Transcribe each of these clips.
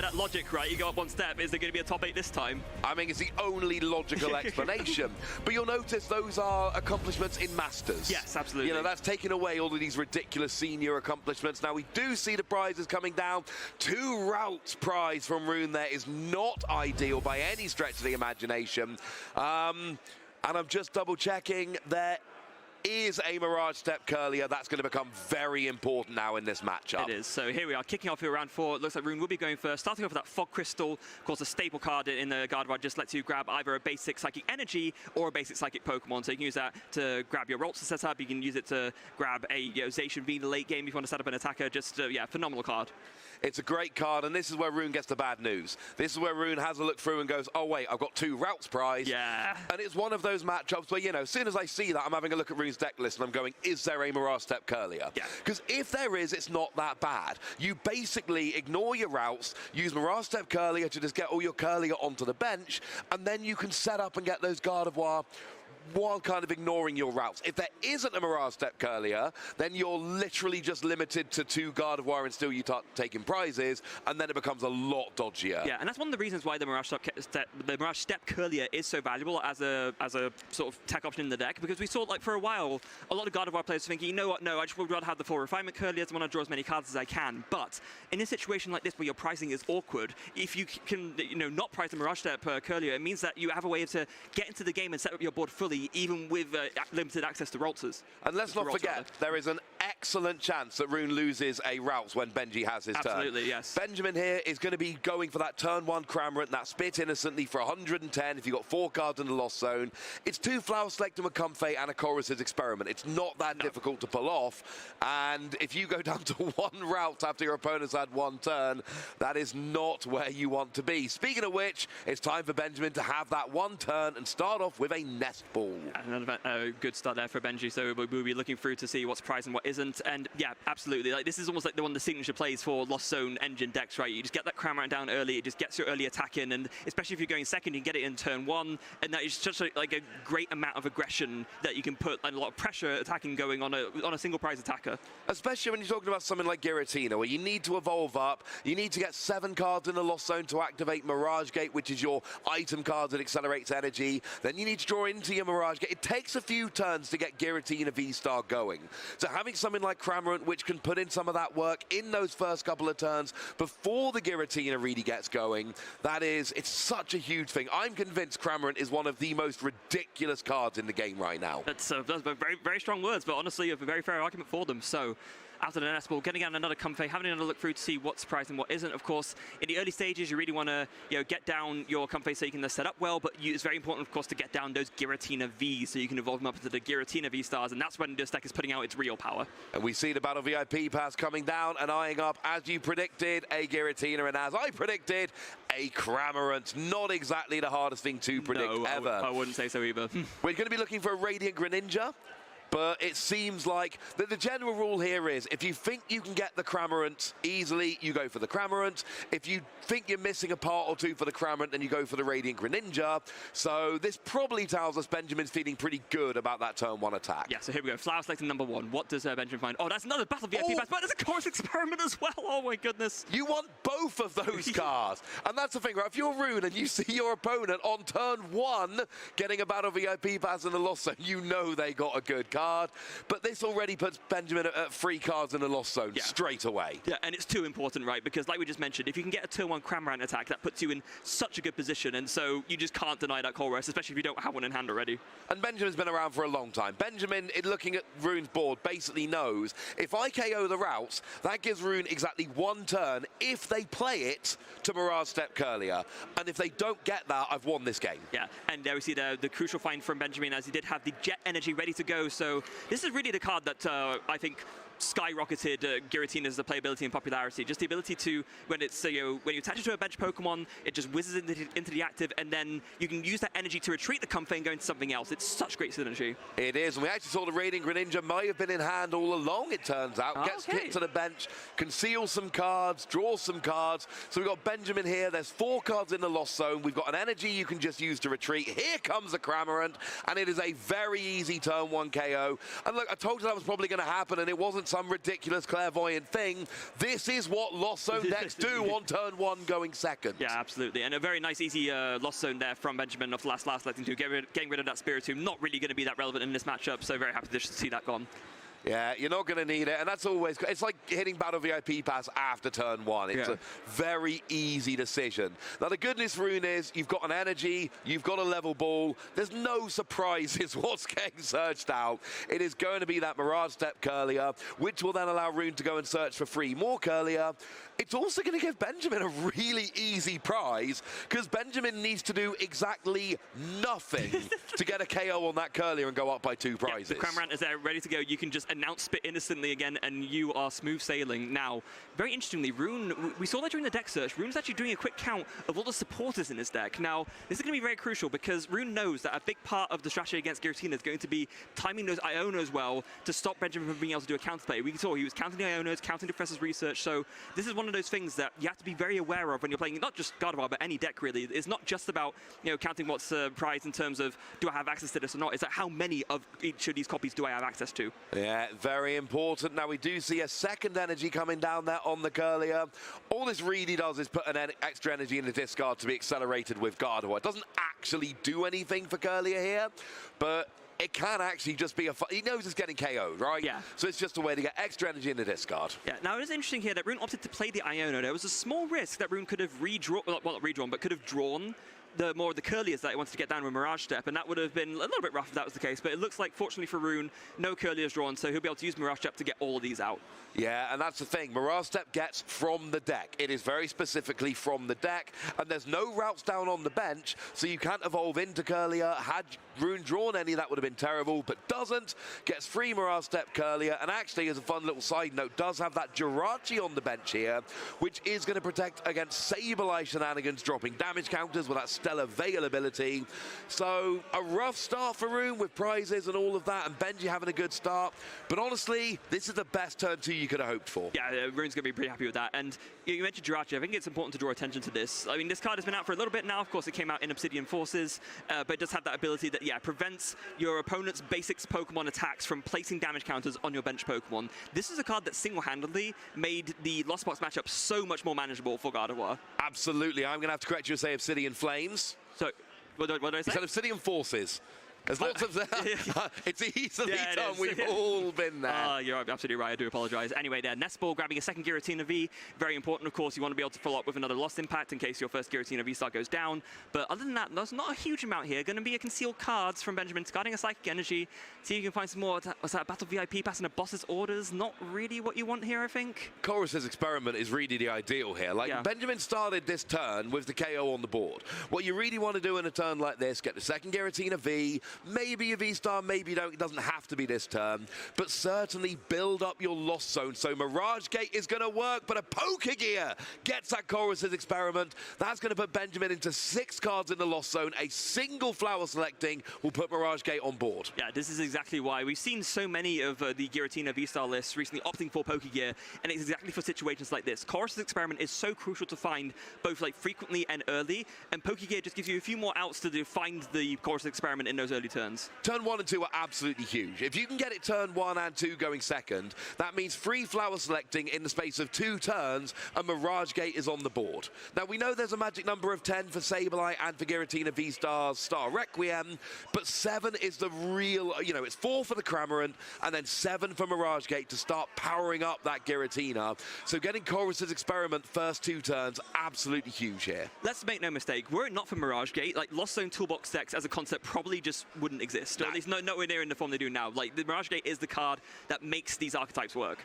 by that logic, right, you go up one step, is there going to be a top 8 this time? I mean, it's the only logical explanation. But you'll notice those are accomplishments in Masters. Yes, absolutely. You know, that's taking away all of these ridiculous senior accomplishments. Now, we do see the prizes coming down. 2 routes prize from Rune there is not ideal by any stretch of the imagination. And I'm just double-checking there is a Mirage Step Curlier. That's going to become very important now in this matchup. It is. So here we are, kicking off here round 4. It looks like Rune will be going first. Starting off with that Fog Crystal. Of course, a staple card in the Gardevoir just lets you grab either a basic Psychic Energy or a basic Psychic Pokemon. So you can use that to grab your Rolts to set up. You can use it to grab a Zacian V in the late game if you want to set up an attacker. Just, yeah, phenomenal card. It's a great card, and this is where Rune gets the bad news. This is where Rune has a look through and goes, oh, wait, I've got 2 routes prize. Yeah. And it's one of those matchups where, you know, as soon as I see that, I'm having a look at Rune's deck list and I'm going, is there a Mirage Step Curlier? Yeah. Because if there is, it's not that bad. You basically ignore your routes, use Mirage Step Curlier to just get all your Curlier onto the bench, and then you can set up and get those Gardevoir while kind of ignoring your routes. If there isn't a Mirage Step Curlier, then you're literally just limited to 2 Gardevoir and still you taking prizes, and then it becomes a lot dodgier. Yeah, and that's one of the reasons why the Mirage Step Curlier is so valuable as a sort of tech option in the deck, because we saw, like, for a while, a lot of Gardevoir players thinking, you know what, no, I just would rather have the full refinement Curlier, I want to draw as many cards as I can. But in a situation like this where your pricing is awkward, if you can, you know, not price the Mirage Step Curlier, it means that you have a way to get into the game and set up your board fully, even with limited access to Roltzers. And let's not forget, there is an excellent chance that Rune loses a routes when Benji has his turn. Absolutely, yes. Benjamin here is going to be going for that turn 1 Cramorant, that Spit Innocently for 110 if you've got 4 cards in the Lost Zone. It's 2 Flower Select and a Comfey and a Chorus's Experiment. It's not that difficult to pull off. And if you go down to 1 route after your opponent's had 1 turn, that is not where you want to be. Speaking of which, it's time for Benjamin to have that 1 turn and start off with a Nest Ball. Another good start there for Benji, so we'll be looking through to see what's prized and what isn't. And yeah, absolutely, like, this is almost like one of the signature plays for Lost Zone engine decks, right? You just get that Cramorant down early, it just gets your early attack in, and especially if you're going second, you can get it in turn 1, and that is such like a great amount of aggression that you can put, and a lot of pressure attacking going on a single prize attacker. Especially when you're talking about something like Giratina, where you need to evolve up, you need to get 7 cards in the Lost Zone to activate Mirage Gate, which is your item card that accelerates energy, then you need to draw into your Mirage Gate. It takes a few turns to get Giratina V-Star going. So having something like Cramorant, which can put in some of that work in those first couple of turns before the Giratina really gets going, it's such a huge thing. I'm convinced Cramorant is one of the most ridiculous cards in the game right now. That's very, very strong words, but honestly, a very fair argument for them. So, after the Nest Ball, getting out another Comfey, having another look through to see what's priced and what isn't. Of course, in the early stages, you really want to, get down your Comfey so you can set up well, but it's very important, of course, to get down those Giratina Vs so you can evolve them up into the Giratina V-Stars, and that's when this deck is putting out its real power. And we see the Battle VIP pass coming down and eyeing up, as you predicted, a Giratina, and as I predicted, a Cramorant. Not exactly the hardest thing to predict ever. I wouldn't say so either. We're going to be looking for a Radiant Greninja. But it seems like the general rule here is, if you think you can get the Cramorant easily, you go for the Cramorant. If you think you're missing a part or 2 for the Cramorant, then you go for the Radiant Greninja. So this probably tells us Benjamin's feeling pretty good about that turn 1 attack. Yeah, so here we go. Flower selecting number 1. What does Benjamin find? Oh, that's another Battle VIP pass, but there's a Chorus Experiment as well. Oh my goodness. You want both of those cards. And that's the thing, right? If you're Rune and you see your opponent on turn 1 getting a Battle VIP pass in the Lost Zone, you know they got a good card. But this already puts Benjamin at 3 cards in the Lost Zone straight away. Yeah, and it's too important, right? Because like we just mentioned, if you can get a turn 1 Cramorant attack, that puts you in such a good position, and so you just can't deny that Chorus, especially if you don't have one in hand already. And Benjamin's been around for a long time. Benjamin, in looking at Rune's board, basically knows if I KO the routes, that gives Rune exactly 1 turn if they play it to Mirage Step Curlier. And if they don't get that, I've won this game. Yeah, and there we see the crucial find from Benjamin, as he did have the Jet Energy ready to go. So this is really the card that I think skyrocketed Giratina's playability and popularity. Just the ability to, when it's when you attach it to a bench Pokemon, it just whizzes into the active, and then you can use that energy to retreat the Comfey and go into something else. It's such great synergy. It is, and we actually saw the Radiant Greninja might have been in hand all along, it turns out. Gets hit to the bench, conceals some cards, draws some cards. So we've got Benjamin here. There's 4 cards in the Lost Zone. We've got an energy you can just use to retreat. Here comes the Cramorant, and it is a very easy turn 1 KO. And look, I told you that was probably going to happen, and it wasn't some ridiculous clairvoyant thing. This is what Lost Zone decks do on turn 1 going second. Yeah, absolutely. And a very nice, easy Lost Zone there from Benjamin off last selecting to getting rid of that Spiritomb. Not really going to be that relevant in this matchup, so very happy to see that gone. Yeah, you're not going to need it, and that's always... It's like hitting Battle VIP Pass after turn 1. It's a very easy decision. Now, the good news, Rune, is you've got an energy, you've got a level ball. There's no surprises what's getting searched out. It is going to be that Mirage Step Curlier, which will then allow Rune to go and search for 3 more Curlier. It's also going to give Benjamin a really easy prize, because Benjamin needs to do exactly nothing to get a KO on that Curlier and go up by 2 prizes. The Cramorant is there, ready to go. You can just announce Spit innocently again, and you are smooth sailing. Now, very interestingly, Rune, we saw that during the deck search, Rune's actually doing a quick count of all the supporters in his deck. Now, this is going to be very crucial, because Rune knows that a big part of the strategy against Giratina is going to be timing those Ionos well to stop Benjamin from being able to do a counterplay. We saw he was counting the Ionos, counting the Professor's research, so this is one of those things that you have to be very aware of when you're playing not just Gardevoir, but any deck really. It's not just about, you know, counting what's prized in terms of do I have access to this or not. It's like how many of each of these copies do I have access to? Yeah, very important. Now we do see a second energy coming down there on the Curlier. All this really does is put an extra energy in the discard to be accelerated with Gardevoir. It doesn't actually do anything for Curlier here, but it can actually just be he knows it's getting KO'd, right? Yeah. So it's just a way to get extra energy in the discard. Yeah, now it is interesting here that Rune opted to play the Iono. There was a small risk that Rune could have redrawn, well, not redrawn, but could have drawn more of the Curliers that he wanted to get down with Mirage Step, and that would have been a little bit rough if that was the case, but it looks like, fortunately for Rune, no Curliers drawn, so he'll be able to use Mirage Step to get all of these out. Yeah, and that's the thing. Mirage Step gets from the deck. It is very specifically from the deck, and there's no routes down on the bench, so you can't evolve into Curlier. Had Rune drawn any, that would have been terrible, but doesn't. Gets 3 Mirage Step Curlier, and actually, as a fun little side note, does have that Jirachi on the bench here, which is going to protect against Sableye shenanigans, dropping damage counters with that stellar Veil ability. So, a rough start for Rune with prizes and all of that, and Benji having a good start, but honestly, this is the best turn 2 you could have hoped for. Yeah, Rune's going to be pretty happy with that. And you mentioned Jirachi. I think it's important to draw attention to this. I mean, this card has been out for a little bit now. Of course, it came out in Obsidian Forces, but it does have that ability that, yeah, prevents your opponent's basics Pokemon attacks from placing damage counters on your bench Pokemon. This is a card that single-handedly made the Lost Box matchup so much more manageable for Gardevoir. Absolutely. I'm going to have to correct you and say Obsidian Flames. So, what did I say? You said Obsidian Forces. There's lots of it's easily done. We've all been there. You're absolutely right. I do apologize. Anyway, there, Nestball grabbing a second Giratina V. Very important, of course. You want to be able to follow up with another Lost Impact in case your first Giratina V-Star goes down. But other than that, there's not a huge amount here. Going to be a concealed cards from Benjamin, discarding a Psychic Energy. See if you can find some more. Was that a Battle VIP Pass and a Boss's Orders? Not really what you want here, I think. Chorus's Experiment is really the ideal here. Like, Benjamin started this turn with the KO on the board. What you really want to do in a turn like this, get the second Giratina V, maybe a V-Star, maybe you don't. It doesn't have to be this turn, but certainly build up your Lost Zone. So Mirage Gate is going to work, but a Pokegear gets that Chorus's Experiment. That's going to put Benjamin into 6 cards in the Lost Zone. A single flower selecting will put Mirage Gate on board. Yeah, this is exactly why. We've seen so many of the Giratina V-Star lists recently opting for Pokegear, and it's exactly for situations like this. Chorus's Experiment is so crucial to find both like frequently and early, and Pokegear just gives you a few more outs to find the Chorus's Experiment in those early turns. Turn 1 and 2 are absolutely huge. If you can get it turn 1 and 2 going second, that means 3 flower selecting in the space of 2 turns, and Mirage Gate is on the board. Now, we know there's a magic number of 10 for Sableye and for Giratina V-Star's Star Requiem, but 7 is the real, you know, it's 4 for the Cramorant, and then 7 for Mirage Gate to start powering up that Giratina. So getting Chorus's Experiment first 2 turns, absolutely huge here. Let's make no mistake, were it not for Mirage Gate, like Lost Zone Toolbox decks as a concept probably just wouldn't exist. Or at least nowhere near in the form they do now. Like, the Mirage Gate is the card that makes these archetypes work.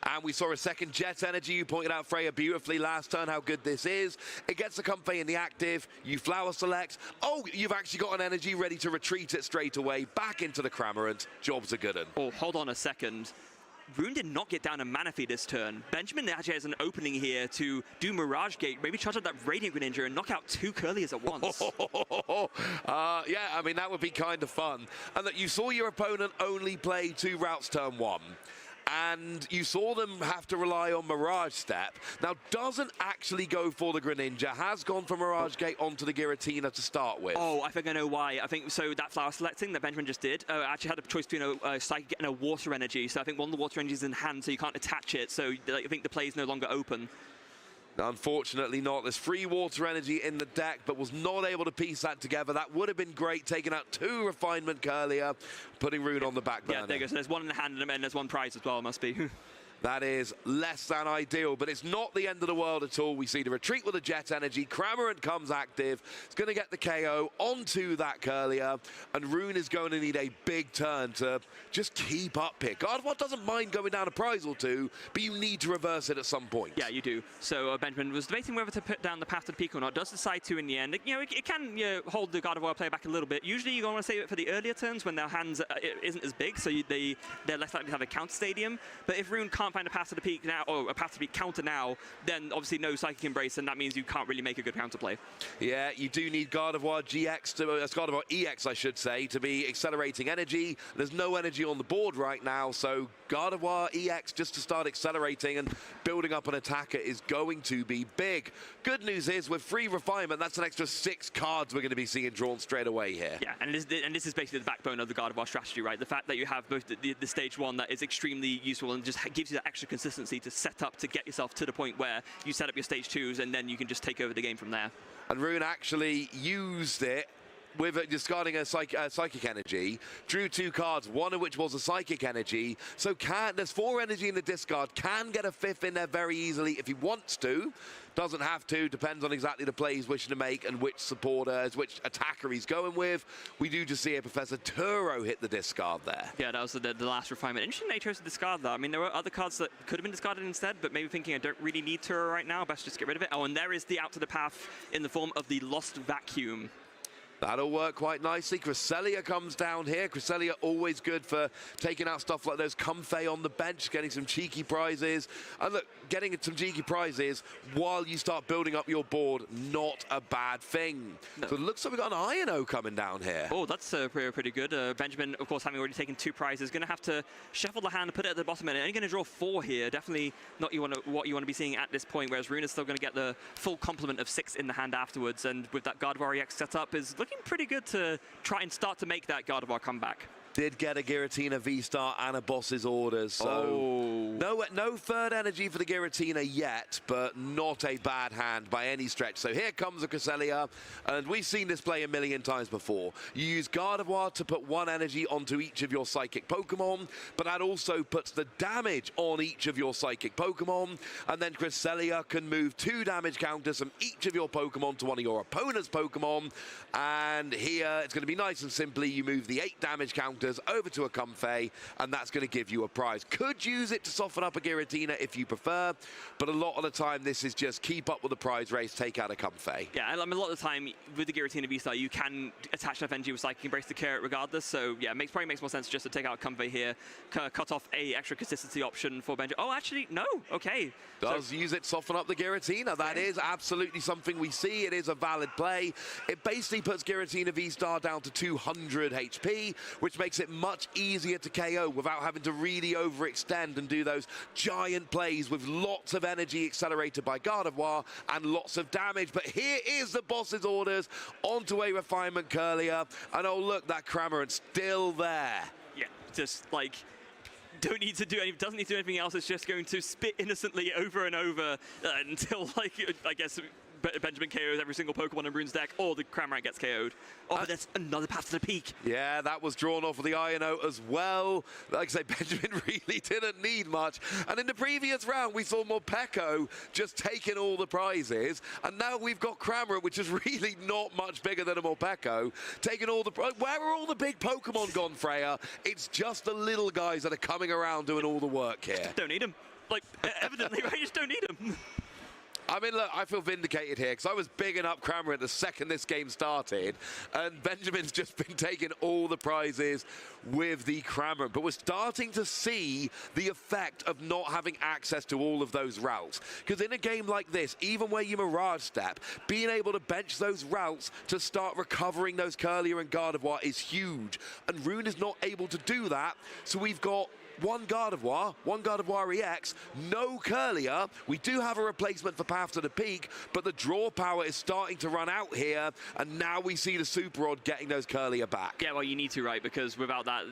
And we saw a second Jet Energy. You pointed out, Freya, beautifully last turn how good this is. It gets the Comfey in the active. You flower select. Oh, you've actually got an energy ready to retreat it straight away. Back into the Cramorant. Job's a good one. Oh, hold on a second. Rune did not get down a Manaphy this turn. Benjamin actually has an opening here to do Mirage Gate, maybe charge up that Radiant Greninja and knock out 2 Curliers at once. Yeah, I mean, that would be kind of fun. And that you saw your opponent only play 2 routes turn 1. and you saw them have to rely on Mirage Step. Now, doesn't actually go for the Greninja, has gone for Mirage Gate onto the Giratina to start with. Oh, I think I know why. I think so that flower selecting that Benjamin just did actually had a choice between a Psychic and a Water Energy. So I think one of the Water Energies is in hand, so you can't attach it. So I think the play is no longer open. Unfortunately not. There's free Water Energy in the deck, but was not able to piece that together. That would have been great, taking out 2 Refinement Curlier, putting Rune on the back burner. Yeah, there you go. So there's one in the hand, and then there's one prize as well, must be. That is less than ideal, but it's not the end of the world at all. We see the retreat with the Jet Energy. Cramorant comes active. It's going to get the KO onto that Curlier, and Rune is going to need a big turn to just keep up here. Gardevoir doesn't mind going down a prize or 2, but you need to reverse it at some point. Yeah, you do. So Benjamin was debating whether to put down the path to the peak or not. Does decide to in the end. You know, it can hold the Gardevoir player back a little bit. Usually you're going to save it for the earlier turns when their hands isn't as big, so they're less likely to have a counter stadium. But if Rune can't find a path to the peak now, or a path to the peak counter now, then obviously no Psychic Embrace, and that means you can't really make a good counter play. Yeah, you do need Gardevoir GX, Gardevoir EX, I should say, to be accelerating energy. There's no energy on the board right now, so Gardevoir EX just to start accelerating and building up an attacker is going to be big. Good news is, with free Refinement, that's an extra 6 cards we're going to be seeing drawn straight away here. Yeah, and this is basically the backbone of the Gardevoir strategy, right? The fact that you have both the stage 1 that is extremely useful and just gives you that extra consistency to set up to get yourself to the point where you set up your stage 2s and then you can just take over the game from there. And Rune actually used it with discarding a Psychic Energy, drew 2 cards, one of which was a Psychic Energy, so there's 4 energy in the discard, can get a 5th in there very easily if he wants to. Doesn't have to, depends on exactly the play he's wishing to make and which which attacker he's going with. We do just see a Professor Turo hit the discard there. Yeah, that was the last Refinement. Interesting they chose to discard that. I mean, there were other cards that could have been discarded instead, but maybe thinking I don't really need Turo right now, best just get rid of it. Oh, and there is the out to the path in the form of the Lost Vacuum. That'll work quite nicely. Cresselia comes down here. Cresselia always good for taking out stuff like those. Comfey on the bench, getting some cheeky prizes. And look, getting some cheeky prizes while you start building up your board, not a bad thing. No. So it looks like we've got an Ino coming down here. Oh, that's pretty good. Benjamin, of course, having already taken 2 prizes, going to have to shuffle the hand and put it at the bottom, and only going to draw 4 here. Definitely not what you want to be seeing at this point, whereas Rune is still going to get the full complement of 6 in the hand afterwards, and with that Gardevoir EX setup is looking pretty good to try and start to make that Gardevoir comeback. Did get a Giratina V-Star and a Boss's Orders, so no 3rd energy for the Giratina yet, but not a bad hand by any stretch. So here comes a Cresselia, and we've seen this play a million times before. You use Gardevoir to put 1 energy onto each of your Psychic Pokemon, but that also puts the damage on each of your Psychic Pokemon, and then Cresselia can move 2 damage counters from each of your Pokemon to one of your opponent's Pokemon, and here it's going to be nice and simply, you move the 8 damage counters over to a Comfey, and that's going to give you a prize. Could use it to soften up a Giratina if you prefer, but a lot of the time this is just keep up with the prize race, take out a Comfey. Yeah, I mean, a lot of the time with the Giratina V-Star, you can attach enough energy with Psychic Embrace to carry it regardless, so yeah, probably makes more sense just to take out a Comfey here, cut off a extra consistency option for Benjamin. Oh, actually, no, okay. Does use it, soften up the Giratina. That is absolutely something we see. It is a valid play. It basically puts Giratina V-Star down to 200 HP, which makes it much easier to KO without having to really overextend and do those giant plays with lots of energy accelerated by Gardevoir and lots of damage. But here is the Boss's Orders onto a Refinement Curlier, and oh look, that Cramorant still there. Yeah, just like doesn't need to do anything else. It's just going to spit innocently over and over until, like, I guess Benjamin KOs every single Pokemon in Rune's deck, or the Cramorant gets KO'd. Oh, but there's another path to the peak. Yeah, that was drawn off of the Ino as well. Like I say, Benjamin really didn't need much. And in the previous round, we saw Morpeko just taking all the prizes. And now we've got Cramorant, which is really not much bigger than a Morpeko, taking all the prizes. Where are all the big Pokemon gone, Freya? It's just the little guys that are coming around doing all the work here. Don't need them. Like, evidently, right? You just don't need them. I mean, look, I feel vindicated here because I was bigging up Cramorant the second this game started, and Benjamin's just been taking all the prizes with the Cramorant. But we're starting to see the effect of not having access to all of those routes. Because in a game like this, even where you Mirage Step, being able to bench those routes to start recovering those Curlier and Gardevoir is huge. And Rune is not able to do that, so we've got one Gardevoir EX, no Curlier. We do have a replacement for Path to the Peak, but the draw power is starting to run out here, and now we see the Super Rod getting those Curlier back. Yeah, well, you need to, right? Because without that,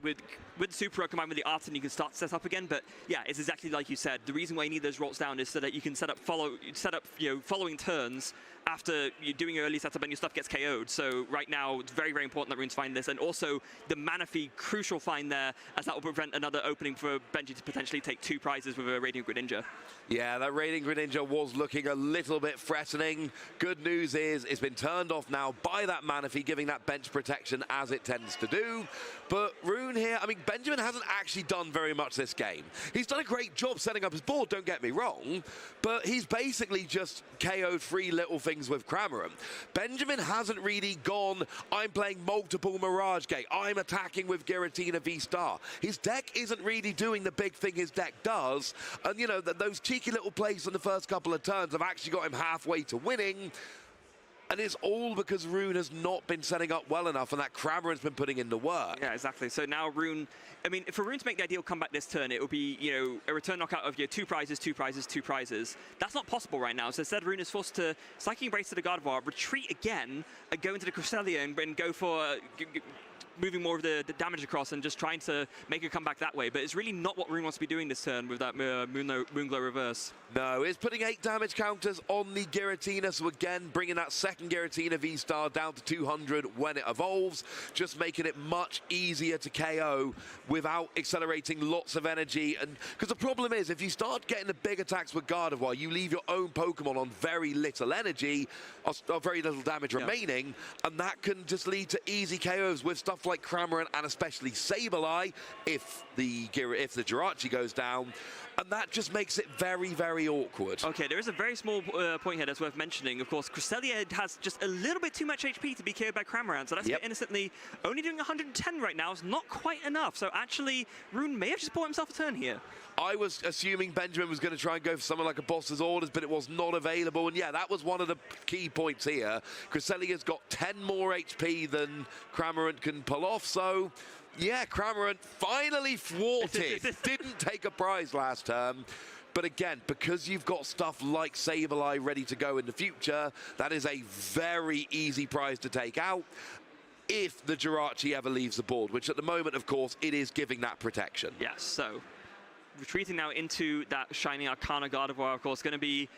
with Super Rod combined with the Artisan, you can start to set up again. But yeah, it's exactly like you said. The reason why you need those rots down is so that you can set up following turns after you're doing your early setup and your stuff gets KO'd. So right now, it's very, very important that Rune's find this. And also, the mana fee, crucial find there, as that will prevent another opening for Benji to potentially take 2 prizes with a Radiant Greninja. Yeah, that Radiant Greninja was looking a little bit threatening. Good news is it's been turned off now by that mana fee, giving that bench protection as it tends to do. But Rune here, I mean, Benjamin hasn't actually done very much this game. He's done a great job setting up his board, don't get me wrong, but he's basically just KO'd 3 little things with Cramorant. Benjamin hasn't really gone, I'm playing multiple Mirage Gate, I'm attacking with Giratina V-Star. His deck isn't really doing the big thing his deck does, and you know, those cheeky little plays in the first couple of turns have actually got him halfway to winning. And it's all because Rune has not been setting up well enough, and that Cramorant's been putting in the work. Yeah, exactly. So now Rune, I mean, for Rune to make the ideal comeback this turn, it would be, you know, a return knockout of 2 prizes, 2 prizes, 2 prizes. That's not possible right now. So instead, Rune is forced to Psychic Embrace to the Gardevoir, retreat again, and go into the Cresselia and go for moving more of the damage across and just trying to make a comeback that way. But it's really not what Rune wants to be doing this turn with that Moonglow reverse. No, it's putting 8 damage counters on the Giratina, so again, bringing that second Giratina V-Star down to 200 when it evolves, just making it much easier to KO without accelerating lots of energy. And because the problem is, if you start getting the big attacks with Gardevoir, you leave your own Pokemon on very little energy, or very little damage remaining, and that can just lead to easy KOs with stuff like Cramorant and especially Sableye if the Jirachi goes down, and that just makes it very, very awkward. Okay, there is a very small point here that's worth mentioning. Of course, Cresselia has just a little bit too much HP to be KO'd by Cramorant, so that's innocently only doing 110 right now. It's not quite enough, so actually Rune may have just bought himself a turn here. I was assuming Benjamin was going to try and go for someone like a Boss's Orders, but it was not available. And yeah, that was one of the key points here. Cresselia's got 10 more HP than Cramorant can pull off. So yeah, Cramorant finally thwarted. Didn't take a prize last turn. But again, because you've got stuff like Sableye ready to go in the future, that is a very easy prize to take out if the Jirachi ever leaves the board, which at the moment, of course, it is giving that protection. Yes, so retreating now into that Shining Arcana Gardevoir, of course, going to be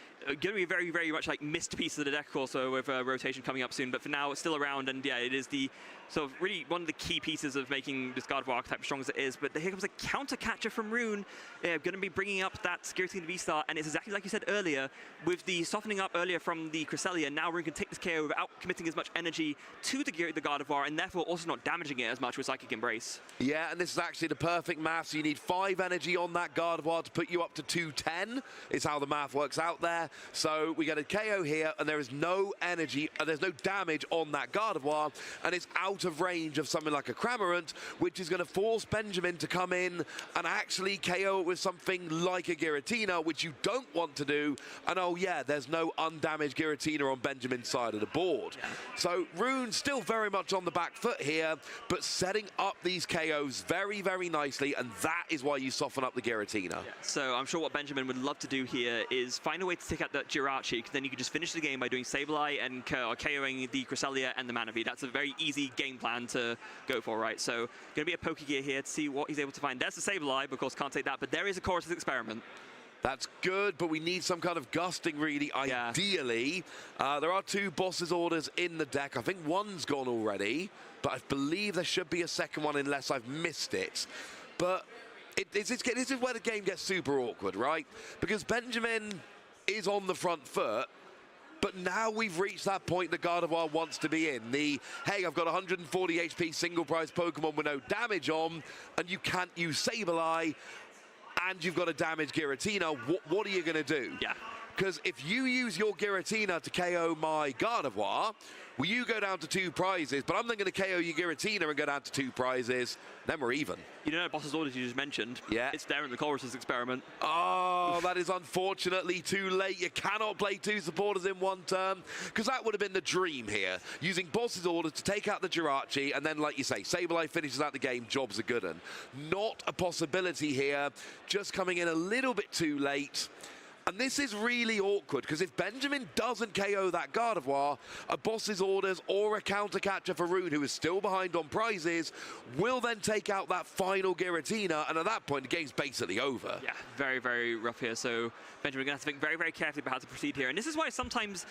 very, very much like missed piece of the deck also with rotation coming up soon. But for now, it's still around, and yeah, it is the sort of really one of the key pieces of making this Gardevoir archetype as strong as it is. But here comes a counter catcher from Rune, going to be bringing up that Giratina V-Star, and it's exactly like you said earlier, with the softening up earlier from the Cresselia. Now Rune can take this KO without committing as much energy to the Gardevoir, and therefore also not damaging it as much with Psychic Embrace. Yeah, and this is actually the perfect math. So you need 5 energy on that Gardevoir to put you up to 210, is how the math works out there. So we get a KO here, and there is no energy, there's no damage on that Gardevoir, and it's out of range of something like a Cramorant, which is going to force Benjamin to come in and actually KO it with something like a Giratina, which you don't want to do. And oh yeah, there's no undamaged Giratina on Benjamin's side of the board. Yeah. So Rune still very much on the back foot here, but setting up these KOs very, very nicely, and that is why you soften up the Giratina. Yeah. So I'm sure what Benjamin would love to do here is find a way to take out that Jirachi, then you could just finish the game by doing Sableye and KOing the Cresselia and the Manaphy. That's a very easy game plan to go for, right? So going to be a Pokegear here to see what he's able to find. There's the Sableye, of course, can't take that, but there is a Chorus Experiment. That's good, but we need some kind of gusting, really, ideally. There are 2 Boss's Orders in the deck. I think one's gone already, but I believe there should be a second one unless I've missed it. But this is where the game gets super awkward, right? Because Benjamin is on the front foot, but now we've reached that point that Gardevoir wants to be in. Hey, I've got 140 HP single prize Pokemon with no damage on, and you can't use Sableye, and you've got a damaged Giratina. What are you going to do? Yeah. Because if you use your Giratina to KO my Gardevoir, well, you go down to 2 prizes, but I'm then going to KO your Giratina and go down to 2 prizes. Then we're even. You know, boss's orders you just mentioned. Yeah. It's there in the Chorus's experiment. Oh, that is unfortunately too late. You cannot play 2 supporters in one turn, because that would have been the dream here. Using boss's orders to take out the Jirachi, and then, like you say, Sableye finishes out the game, job's a good one. Not a possibility here, just coming in a little bit too late. And this is really awkward, because if Benjamin doesn't KO that Gardevoir, a boss's orders or a counter catcher for Rune, who is still behind on prizes, will then take out that final Giratina, and at that point, the game's basically over. Yeah, very, very rough here. So Benjamin, we're going to have to think very, very carefully about how to proceed here. And this is why sometimes,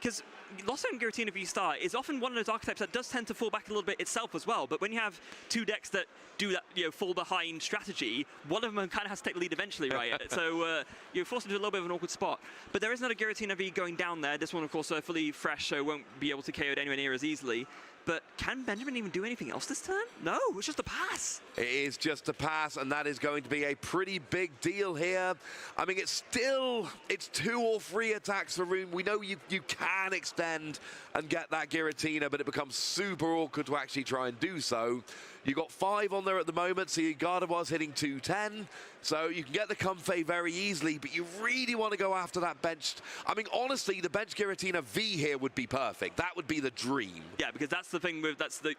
because Lost Zone Giratina V-Star is often one of those archetypes that does tend to fall back a little bit itself as well. But when you have 2 decks that do that, fall behind strategy, one of them kind of has to take the lead eventually, right? So you're forced into a little bit of an awkward spot. But there is another Giratina V going down there. This one, of course, fully fresh, so won't be able to KO it anywhere near as easily. But can Benjamin even do anything else this turn? No, it's just a pass. It is just a pass, and that is going to be a pretty big deal here. I mean, it's 2 or 3 attacks for Rune. We know you can extend and get that Giratina, but it becomes super awkward to actually try and do so. You've got 5 on there at the moment, so your Gardevoir's hitting 210. So you can get the Comfey very easily, but you really want to go after that bench. I mean, honestly, the bench Giratina V here would be perfect. That would be the dream. Yeah, because that's the thing that's the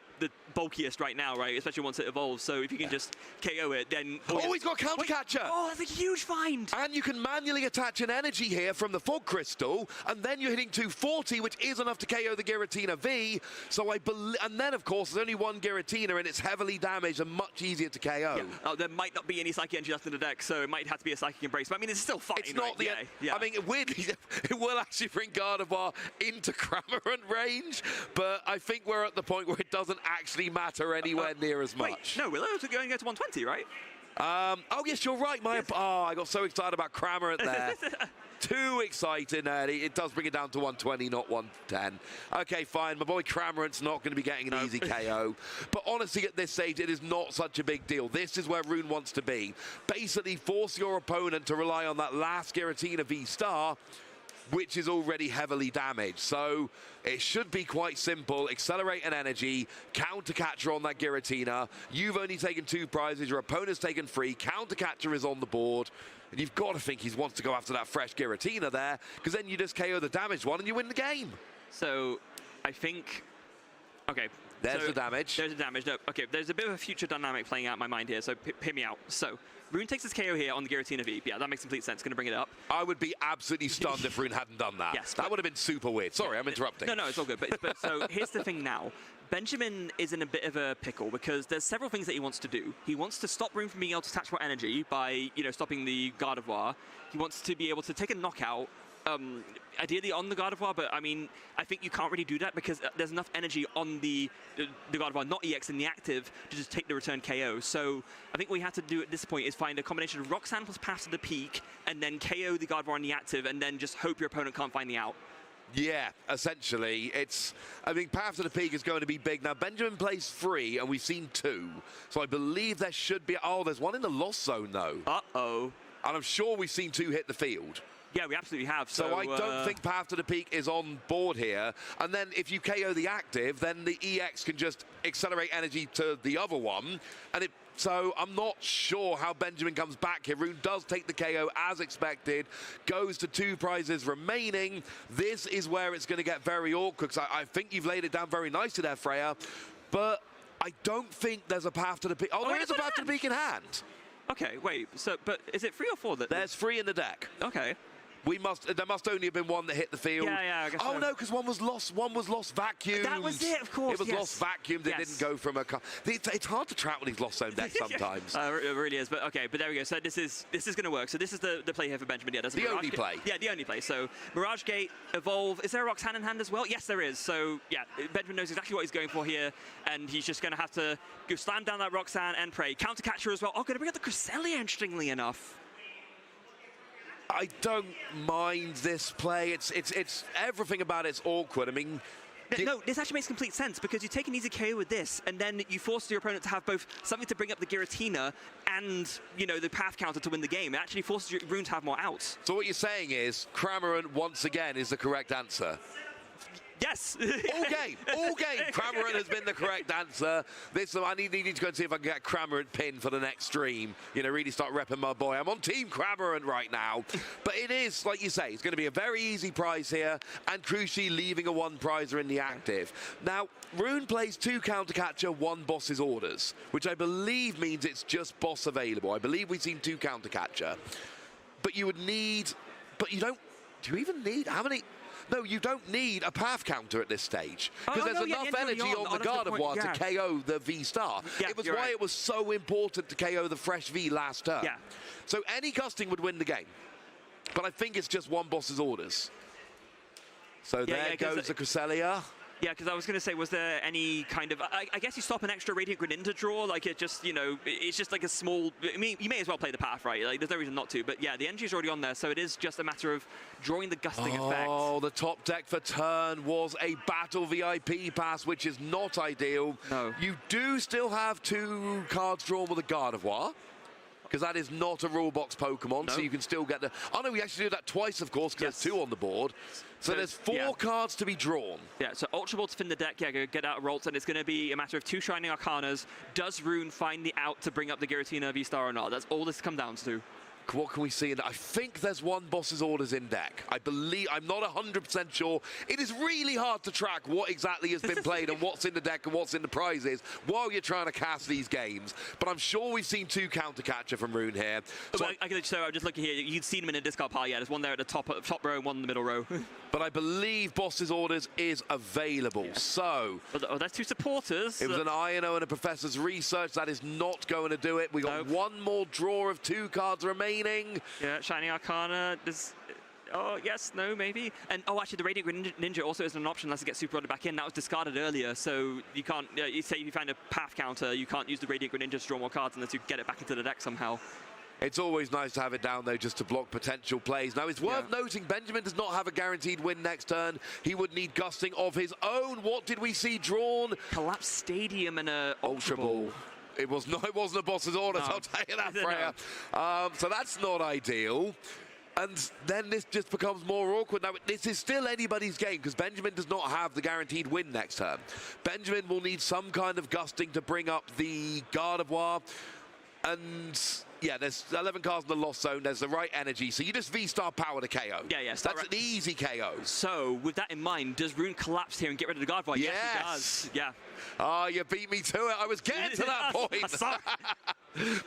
bulkiest right now, right? Especially once it evolves. So if you can just KO it, then... Oh, he's got counter catcher! Oh, that's a huge find! And you can manually attach an energy here from the Fog Crystal, and then you're hitting 240, which is enough to KO the Giratina V. So and then, of course, there's only 1 Giratina, and it's heavily damaged and much easier to KO. Yeah. Oh, there might not be any Psychic Energy left in the deck, so it might have to be a Psychic Embrace. But I mean, it's still fine. It's not right? I mean, weirdly, it will actually bring Gardevoir into Cramorant range, but I think we're at the point where it doesn't actually matter anywhere near as much. Wait, no, we're going to go to 120, right? Oh, yes, you're right. I got so excited about Cramorant there. Too exciting. It does bring it down to 120, not 110. Okay, fine. My boy Cramorant's not going to be getting an easy KO. But honestly, at this stage, it is not such a big deal. This is where Rune wants to be. Basically, force your opponent to rely on that last Giratina V-Star, which is already heavily damaged. So it should be quite simple. Accelerate an energy, counter catcher on that Giratina. You've only taken 2 prizes, your opponent's taken 3, counter catcher is on the board. And you've got to think he wants to go after that fresh Giratina there, because then you just KO the damaged one and you win the game. So I think, okay. There's the damage. There's the damage. No, okay, there's a bit of a future dynamic playing out in my mind here, so hear me out. So Rune takes his KO here on the Giratina V. Yeah, that makes complete sense. Going to bring it up. I would be absolutely stunned if Rune hadn't done that. Yes, that would have been super weird. Sorry, I'm interrupting. No, it's all good. But so here's the thing now. Benjamin is in a bit of a pickle because there's several things that he wants to do. He wants to stop Rune from being able to attach more energy by, stopping the Gardevoir. He wants to be able to take a knockout, ideally on the Gardevoir, but I mean, I think you can't really do that because there's enough energy on the Gardevoir, not EX in the active, to just take the return KO. So I think what we have to do at this point is find a combination of Roxanne plus Path to the Peak, and then KO the Gardevoir on the active, and then just hope your opponent can't find the out. Yeah, essentially. I think Path to the Peak is going to be big. Now, Benjamin plays 3, and we've seen 2. So I believe there should be... Oh, there's one in the Lost Zone, though. Uh-oh. And I'm sure we've seen 2 hit the field. Yeah, we absolutely have. So I don't think Path to the Peak is on board here. And then if you KO the active, then the EX can just accelerate energy to the other one. So I'm not sure how Benjamin comes back here. Rune does take the KO as expected, goes to 2 prizes remaining. This is where it's going to get very awkward, because I think you've laid it down very nicely there, Freya. But I don't think there's a Path to the Peak. Oh, there is a Path to the Peak in hand. Okay, wait. So, but is it 3 or 4 that... There's 3 in the deck. Okay. There must only have been 1 that hit the field. Yeah, I guess so. No, because one was lost vacuumed. That was it, of course. It was lost vacuumed. It didn't go from a car. It's hard to track with these lost zone decks sometimes. It really is. But okay, but there we go. So this is going to work. So this is the play here for Benjamin. Yeah, the only play. Yeah, the only play. So Mirage Gate, Evolve. Is there a Roxanne in hand as well? Yes, there is. So yeah, Benjamin knows exactly what he's going for here, and he's just going to have to go slam down that Roxanne and pray. Counter catcher as well. Oh, going to bring out the Cresselia, interestingly enough. I don't mind this play. It's everything about it's awkward. I mean, No, this actually makes complete sense because you take an easy KO with this, and then you force your opponent to have both something to bring up the Giratina and, you know, the path counter to win the game. It actually forces your Rune to have more outs. So what you're saying is Cramorant once again is the correct answer. Yes. all game. Cramorant has been the correct answer. I need to go and see if I can get Cramorant pin for the next stream. You know, really start repping my boy. I'm on Team Cramorant right now. But it is, like you say, it's going to be a very easy prize here, and crucially leaving a one prizer in the active. Now, Rune plays 2 counter catcher, 1 boss's orders, which I believe means it's just boss available. I believe we've seen 2 counter catcher. But you would need, but you don't, do you even need, how many? No, you don't need a path counter at this stage because there's enough energy on the Gardevoir to KO the V-Star. Yeah, it was why it was so important to KO the fresh V last turn. Yeah. So any gusting would win the game. But I think it's just 1 boss's orders. So there goes the Cresselia. Yeah, because I was going to say, was there any kind of... I guess you stop an extra Radiant Greninja draw, like it just, you know, it's just like a small... I mean, you may as well play the path, right? Like, there's no reason not to. But yeah, the energy's already on there, so it is just a matter of drawing the gusting effect. Oh, the top deck for turn was a Battle VIP pass, which is not ideal. No. You do still have 2 cards drawn with a Gardevoir, because that is not a rule box Pokemon, so you can still get the... Oh, no, we actually do that twice, of course, because there's 2 on the board. So there's 4 cards to be drawn. Yeah, so Ultra Ball to fin the deck, go get out Rolts, and it's going to be a matter of 2 Shining Arcanas. Does Rune find the out to bring up the Giratina V-Star or not? That's all this comes down to. What can we see? I think there's 1 boss's orders in deck. I believe, I'm not 100% sure. It is really hard to track what exactly has been played and what's in the deck and what's in the prizes while you're trying to cast these games. But I'm sure we've seen 2 counter catcher from Rune here. So, I'm just looking here. You'd seen him in a discard pile. Yeah, there's 1 there at the top row and 1 in the middle row. But I believe boss's orders is available. Yeah. So that's 2 supporters. It was an Iono and a Professor's Research. That is not going to do it. We got 1 more draw of 2 cards remaining. Yeah, Shining Arcana. Oh, yes, no, maybe. And, actually, the Radiant Ninja also isn't an option unless it gets super rodded back in. That was discarded earlier, so you can't... you say if you find a path counter, you can't use the Radiant Ninja to draw more cards unless you get it back into the deck somehow. It's always nice to have it down, though, just to block potential plays. Now, it's worth noting Benjamin does not have a guaranteed win next turn. He would need gusting of his own. What did we see drawn? Collapse Stadium and a Ultra Ball. It wasn't a boss's orders, I'll tell you that, Freya. So that's not ideal. And then this just becomes more awkward. Now, this is still anybody's game because Benjamin does not have the guaranteed win next turn. Benjamin will need some kind of gusting to bring up the Gardevoir. And yeah, there's 11 cards in the Lost Zone. There's the right energy. So you just V-Star power to KO. Yeah. That's an easy KO. So with that in mind, does Rune collapse here and get rid of the Gardevoir? Yes. Yes, he does. Yeah. Oh, you beat me to it. I was getting to that point. Sorry.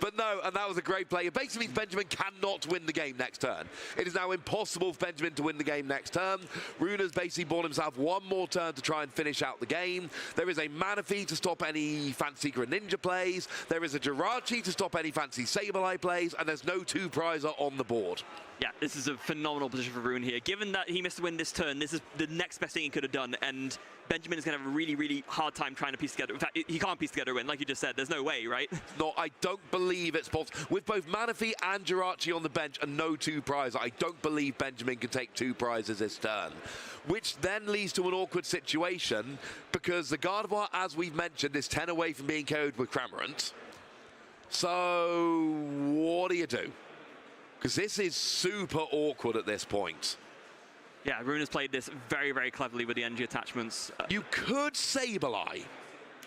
But no, and that was a great play. It basically means Benjamin cannot win the game next turn. It is now impossible for Benjamin to win the game next turn. Rune has basically bought himself 1 more turn to try and finish out the game. There is a Manaphy to stop any Fancy Greninja plays. There is a Jirachi to stop any Fancy Sableye plays. And there's no 2 prizer on the board. Yeah, this is a phenomenal position for Rune here. Given that he missed the win this turn, this is the next best thing he could have done. And Benjamin is going to have a really, really hard time trying to piece together. In fact, he can't piece together a win, like you just said. There's no way, right? No, I don't believe it's possible. With both Manaphy and Jirachi on the bench and no 2 prizer, I don't believe Benjamin can take 2 prizes this turn. Which then leads to an awkward situation because the Gardevoir, as we've mentioned, is 10 away from being KO'd with Cramorant. So what do you do? Because this is super awkward at this point. Yeah, Rune has played this very, very cleverly with the energy attachments. You could Sableye.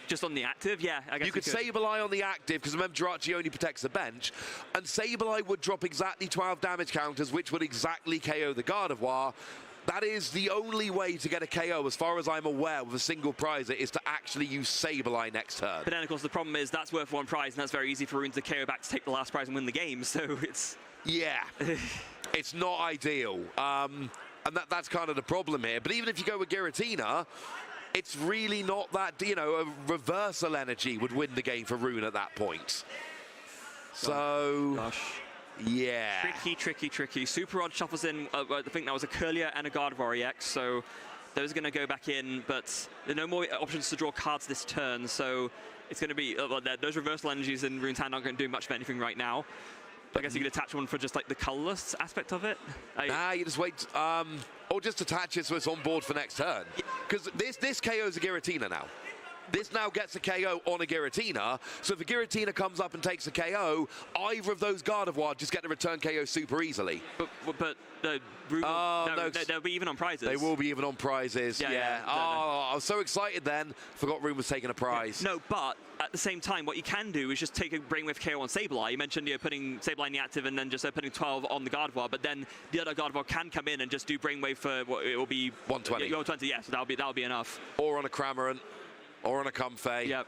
Just on the active, yeah, I guess you could Sableye on the active, because remember, Jirachi only protects the bench, and Sableye would drop exactly 12 damage counters, which would exactly KO the Gardevoir. That is the only way to get a KO, as far as I'm aware, with a single prizer, is to actually use Sableye next turn. But then, of course, the problem is that's worth 1 prize, and that's very easy for Rune to KO back to take the last prize and win the game, so it's... Yeah, it's not ideal. And that's kind of the problem here. But even if you go with Giratina, it's really not that, you know, a reversal energy would win the game for Rune at that point. So... Gosh. Yeah. Tricky. Super Rod shuffles in, I think that was a Curlier and a Gardevoir EX, so those are going to go back in, but there are no more options to draw cards this turn, so it's going to be, those reversal energies in Rune's hand aren't going to do much of anything right now. I guess you could attach one for just like the colorless aspect of it. Nah, you just wait, or just attach it so it's on board for next turn. Because this KOs a Giratina now. This now gets a KO on a Giratina, so if a Giratina comes up and takes a KO, either of those Gardevoir just get to return KO super easily. But Rune, they'll be even on prizes. They will be even on prizes, yeah. I was so excited then, forgot Rune was taking a prize. Yeah. No, but at the same time, what you can do is just take a Brainwave KO on Sableye. You mentioned putting Sableye in the active and then just putting 12 on the Gardevoir, but then the other Gardevoir can come in and just do Brainwave for what it will be 120. 120, yes, that'll be enough. Or on a Cramorant. Or on a Comfey. Yep.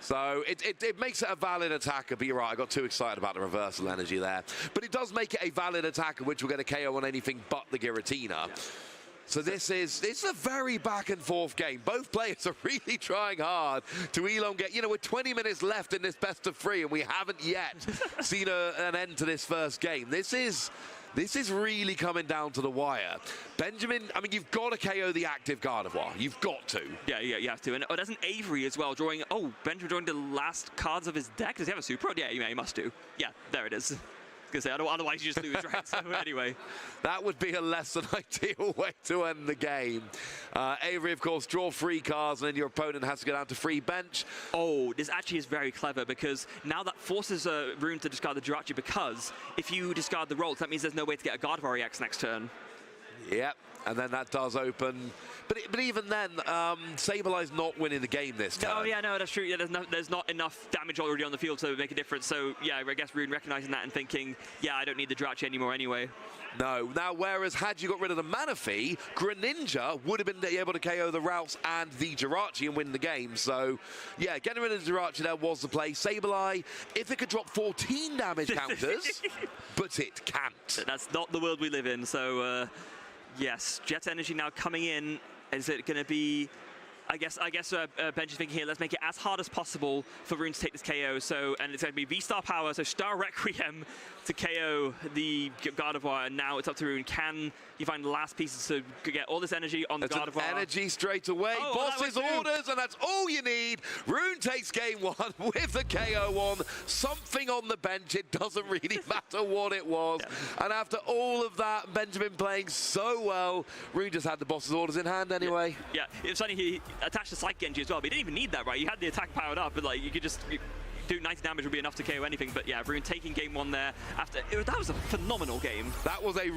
So it makes it a valid attacker, but you're right, I got too excited about the reversal energy there. But it does make it a valid attacker, which will get a KO on anything but the Giratina. So this is a very back and forth game. Both players are really trying hard to elongate. You know, with 20 minutes left in this best of 3, and we haven't yet seen an end to this first game. This is really coming down to the wire. Benjamin, I mean, you've got to KO the active Gardevoir. You've got to. Yeah, you have to. And there's an Avery as well drawing. Oh, Benjamin drawing the last cards of his deck. Does he have a Super? Yeah, he must do. Yeah, there it is. I was going to say, otherwise you just lose, right? So anyway. That would be a less than ideal way to end the game. Avery, of course, draw 3 cards, and then your opponent has to go down to free bench. Oh, this actually is very clever, because now that forces Rune to discard the Jirachi, because if you discard the rolls, that means there's no way to get a Gardevoir EX next turn. Yep, and then that does open. But even then, Sableye's not winning the game this turn. Oh, yeah, no, that's true. Yeah, there's not enough damage already on the field to make a difference. So, yeah, I guess Rune recognizing that and thinking, yeah, I don't need the Jirachi anymore anyway. No. Now, whereas had you got rid of the Manaphy, Greninja would have been able to KO the Routes and the Jirachi and win the game. So, yeah, getting rid of the Jirachi there was the play. Sableye, if it could drop 14 damage counters, but it can't. That's not the world we live in. So, yes, Jet Energy now coming in. Is it going to be... I guess Benj is thinking here, let's make it as hard as possible for Rune to take this KO. So, and it's going to be V-Star Power, so Star Requiem to KO the Gardevoir, and now it's up to Rune. Can you find the last pieces to get all this energy on the Gardevoir? Energy straight away. Oh, Boss's orders, and that's all you need. Rune takes game 1 with the KO on. Something on the bench. It doesn't really matter what it was. Yeah. And after all of that, Benjamin playing so well, Rune just had the Boss's orders in hand anyway. Yeah, it's funny, he attached the Psych Genji as well, but he didn't even need that, right? You had the attack powered up, but like you could just do 90 damage would be enough to KO anything. But yeah, Rune taking game 1 there. That was a phenomenal game. That was a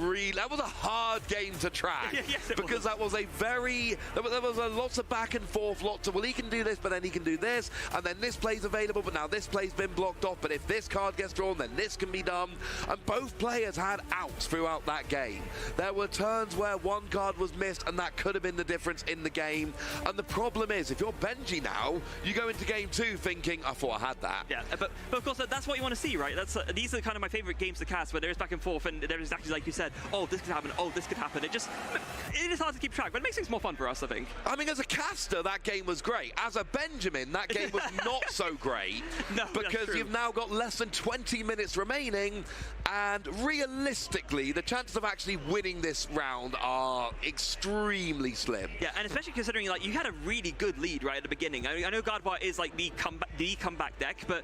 hard game to track. Yes, because that was a very, there was a lots of back and forth, lots of, well, he can do this, but then he can do this, and then this play's available, but now this play's been blocked off, but if this card gets drawn, then this can be done. And both players had outs throughout that game. There were turns where one card was missed, and that could have been the difference in the game. And the problem is, if you're Benji now, you go into game 2 thinking, I thought I had that. Yeah, but of course that's what you want to see, right? These are kind of my favorite games to cast, where there is back and forth, and there is exactly like you said, oh, this could happen, oh, this could happen. It is hard to keep track, but it makes things more fun for us, I think. I mean, as a caster, that game was great. As a Benjamin, that game was not so great. No, because you've now got less than 20 minutes remaining, and realistically, the chances of actually winning this round are extremely slim. Yeah, and especially considering like you had a really good lead right at the beginning. I know Gardevoir is like the comeback deck, but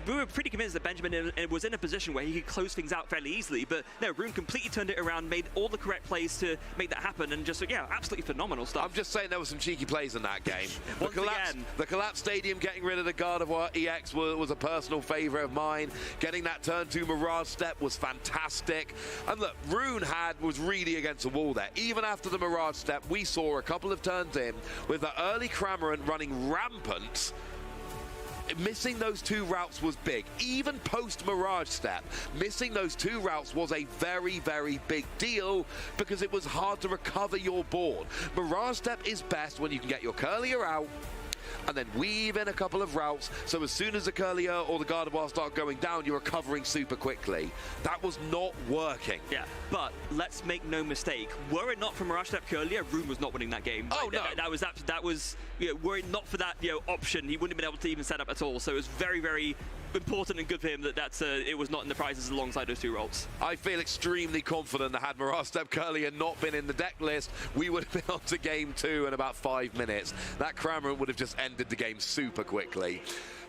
we were pretty convinced that Benjamin was in a position where he could close things out fairly easily. But no, Rune completely turned it around, made all the correct plays to make that happen, and just, yeah, absolutely phenomenal stuff. I'm just saying there were some cheeky plays in that game. Again. The collapsed stadium, getting rid of the Gardevoir EX was a personal favourite of mine. Getting that turn 2 Mirage Step was fantastic. And look, Rune was really against the wall there. Even after the Mirage Step, we saw a couple of turns in with the early Cramorant running rampant. Missing those 2 routes was big. Even post Mirage Step, missing those 2 routes was a very, very big deal because it was hard to recover your board. Mirage Step is best when you can get your Curlier out and then weave in a couple of routes, so as soon as the Curlier or the Gardevoir start going down, you're recovering super quickly. That was not working. Yeah, but let's make no mistake, were it not for Mirage Step Curlier, Rune was not winning that game. Oh, no. That was, you know, were it not for that, you know, option, he wouldn't have been able to even set up at all. So it was very, very important and good for him that it was not in the prizes alongside those 2 rolls. I feel extremely confident that had Mirage Step Curlier not been in the deck list, we would have been on to game 2 in about 5 minutes. That Cramorant would have just ended the game super quickly.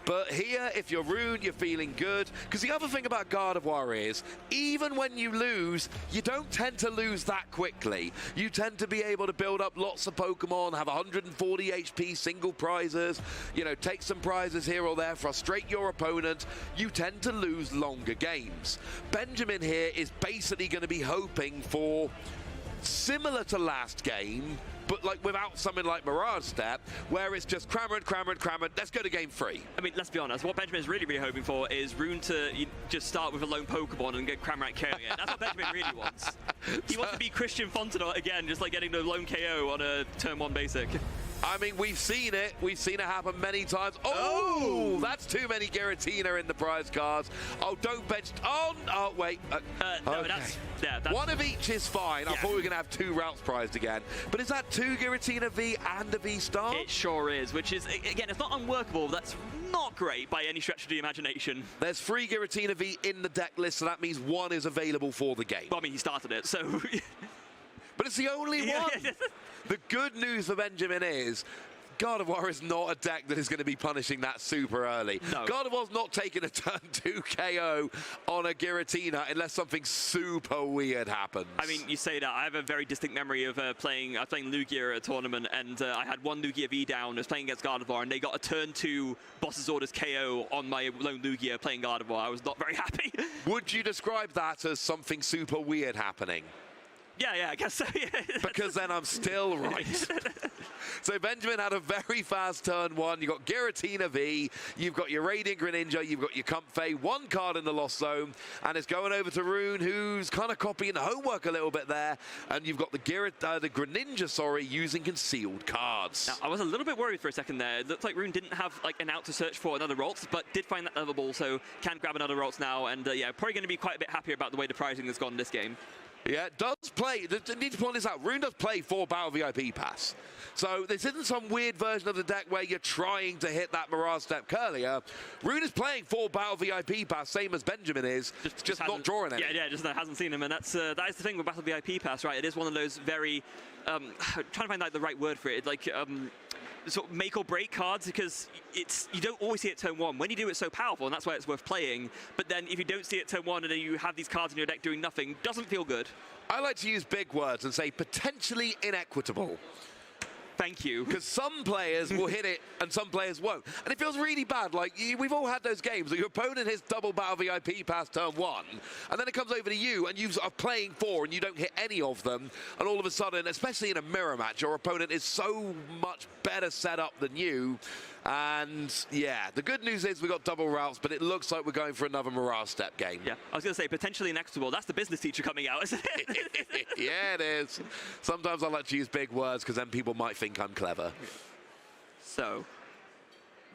But here, if you're Rune, you're feeling good. Because the other thing about Gardevoir is, even when you lose, you don't tend to lose that quickly. You tend to be able to build up lots of Pokemon, have 140 HP single prizes, you know, take some prizes here or there, frustrate your opponent. You tend to lose longer games. Benjamin here is basically going to be hoping for similar to last game, but like without something like Mirage Step, where it's just Cramorant, let's go to game 3. I mean, let's be honest, what Benjamin is really hoping for is Rune to just start with a lone Pokemon and get Cramorant carrying it. That's what Benjamin really wants. He wants to be Christian Fontenot again, just like getting the lone KO on a turn 1 basic. I mean, we've seen it. We've seen it happen many times. Oh, that's too many Giratina in the prize cards. Oh, don't bench. Oh, wait. No, okay. that's... One of each is fine. Yeah. I thought we were going to have 2 routes prized again. But is that 2 Giratina V and a V-Star? It sure is, which is, again, it's not unworkable. That's not great by any stretch of the imagination. There's 3 Giratina V in the deck list, so that means 1 is available for the game. Well, I mean, he started it, so... But it's the only one. The good news for Benjamin is Gardevoir is not a deck that is going to be punishing that super early. No. Gardevoir's not taking a turn 2 KO on a Giratina unless something super weird happens. I mean, you say that. I have a very distinct memory of playing Lugia at a tournament, and I had one Lugia V down. I was playing against Gardevoir, and they got a turn 2 Boss's Orders KO on my lone Lugia playing Gardevoir. I was not very happy. Would you describe that as something super weird happening? Yeah, I guess so, yeah. Because then I'm still right. So Benjamin had a very fast turn 1. You've got Giratina V, you've got your Radiant Greninja, you've got your Comfey, 1 card in the Lost Zone, and it's going over to Rune, who's kind of copying the homework a little bit there, and you've got the Greninja, using concealed cards. Now, I was a little bit worried for a second there. It looked like Rune didn't have like an out to search for another Ralts, but did find that other ball, so can grab another Ralts now, and yeah, probably going to be quite a bit happier about the way the prizing has gone this game. Yeah, it does play. I need to point this out. Rune does play 4 Battle VIP Pass. So this isn't some weird version of the deck where you're trying to hit that Mirage Step Curlier. Rune is playing 4 Battle VIP Pass, same as Benjamin is, just not drawing any. Yeah, just hasn't seen him, and that is the thing with Battle VIP Pass, right? It is one of those very, trying to find like the right word for it, like sort of make or break cards, because you don't always see it turn 1. When you do, it's so powerful, and that's why it's worth playing. But then if you don't see it turn 1 and then you have these cards in your deck doing nothing, doesn't feel good. I like to use big words and say potentially inequitable. Thank you. Because some players will hit it and some players won't. And it feels really bad. Like, we've all had those games where your opponent hits double Battle VIP Pass turn 1, and then it comes over to you and you are playing 4 and you don't hit any of them, and all of a sudden, especially in a mirror match, your opponent is so much better set up than you. And yeah, the good news is we got double routes, but it looks like we're going for another Mirage Step game. Yeah, I was going to say potentially inequitable. That's the business teacher coming out, isn't it? Yeah, it is. Sometimes I like to use big words because then people might think I'm clever. So,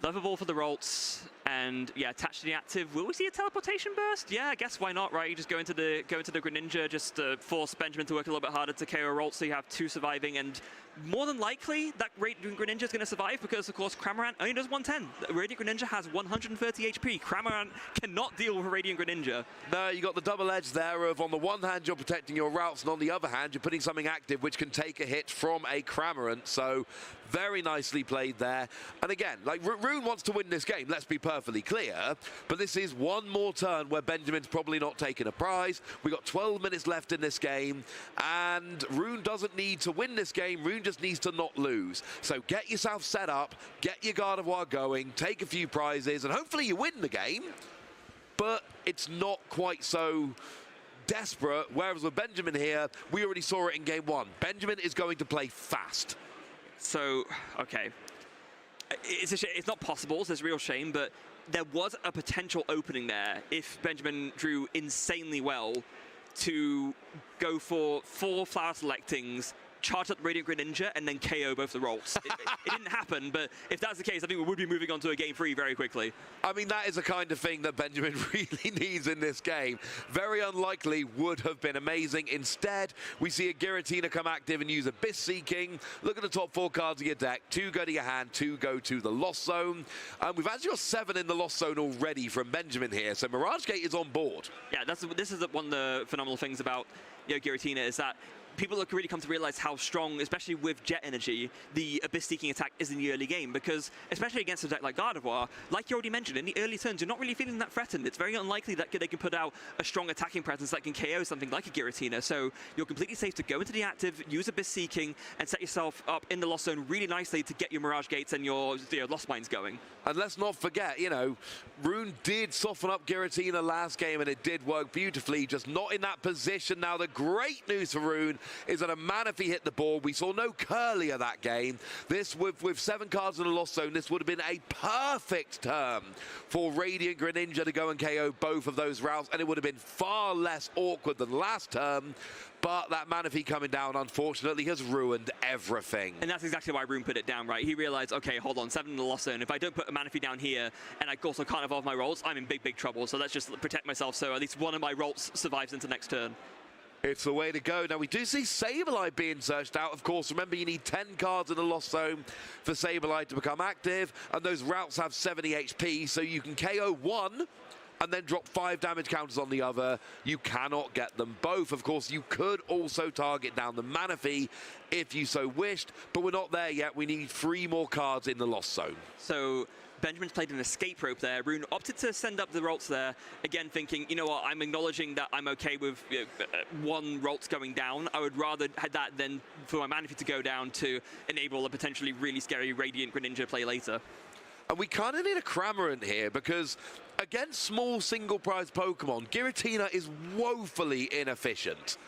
level ball for the Ralts, and yeah, attached to the active. Will we see a teleportation burst? Yeah, I guess why not, right? You just go into the Greninja, just force Benjamin to work a little bit harder to KO Ralts, so you have 2 surviving, and more than likely that Radiant Greninja is going to survive because, of course, Cramorant only does 110. Radiant Greninja has 130 HP. Cramorant cannot deal with a Radiant Greninja. No, you got the double edge there of, on the one hand, you're protecting your routes, and on the other hand, you're putting something active which can take a hit from a Cramorant. So very nicely played there. And again, like, Rune wants to win this game, let's be perfectly clear, but this is one more turn where Benjamin's probably not taking a prize. We got 12 minutes left in this game, and Rune doesn't need to win this game. Rune just needs to not lose. So get yourself set up, get your Gardevoir going, take a few prizes, and hopefully you win the game. But it's not quite so desperate, whereas with Benjamin here, we already saw it in game 1. Benjamin is going to play fast. So, okay. It's a shame. It's not possible, so it's a real shame, but there was a potential opening there if Benjamin drew insanely well to go for 4 flower selectings, charge up the Radiant Greninja and then KO both the Rolts. It didn't happen, but if that's the case, I think we would be moving on to a game 3 very quickly. I mean, that is the kind of thing that Benjamin really needs in this game. Very unlikely, would have been amazing. Instead, we see a Giratina come active and use Abyss Seeking. Look at the top 4 cards of your deck. 2 go to your hand, 2 go to the Lost Zone. We've actually got 7 in the Lost Zone already from Benjamin here, so Mirage Gate is on board. Yeah, this is one of the phenomenal things about Giratina, is that people have really come to realize how strong, especially with Jet Energy, the Abyss Seeking attack is in the early game, because especially against a deck like Gardevoir, like you already mentioned, in the early turns, you're not really feeling that threatened. It's very unlikely that they can put out a strong attacking presence that can KO something like a Giratina, so you're completely safe to go into the active, use Abyss Seeking, and set yourself up in the Lost Zone really nicely to get your Mirage Gates and your Lost Mines going. And let's not forget, Rune did soften up Giratina last game, and it did work beautifully, just not in that position. Now, the great news for Rune is that a Manaphy hit the board. We saw no Curlier that game. This, with 7 cards in the Lost Zone, this would have been a perfect turn for Radiant Greninja to go and KO both of those routes, and it would have been far less awkward than last turn. But that Manaphy coming down, unfortunately, has ruined everything. And that's exactly why Rune put it down, right? He realized, okay, hold on, 7 in the Lost Zone. If I don't put a Manaphy down here, and I also can't evolve my Rolts, I'm in big, big trouble. So let's just protect myself so at least one of my Rolts survives into next turn. It's the way to go. Now, we do see Sableye being searched out. Of course, remember, you need 10 cards in the Lost Zone for Sableye to become active, and those routes have 70 HP, so you can KO one and then drop 5 damage counters on the other. You cannot get them both. Of course, you could also target down the Manaphy if you so wished, but we're not there yet. We need 3 more cards in the Lost Zone. So Benjamin's played an escape rope there. Rune opted to send up the Rolts there, again thinking, you know what, I'm acknowledging that I'm okay with 1 Rolts going down. I would rather had that than for my Manaphy to go down to enable a potentially really scary Radiant Greninja play later. And we kind of need a Cramorant here, because against small single prize Pokemon, Giratina is woefully inefficient.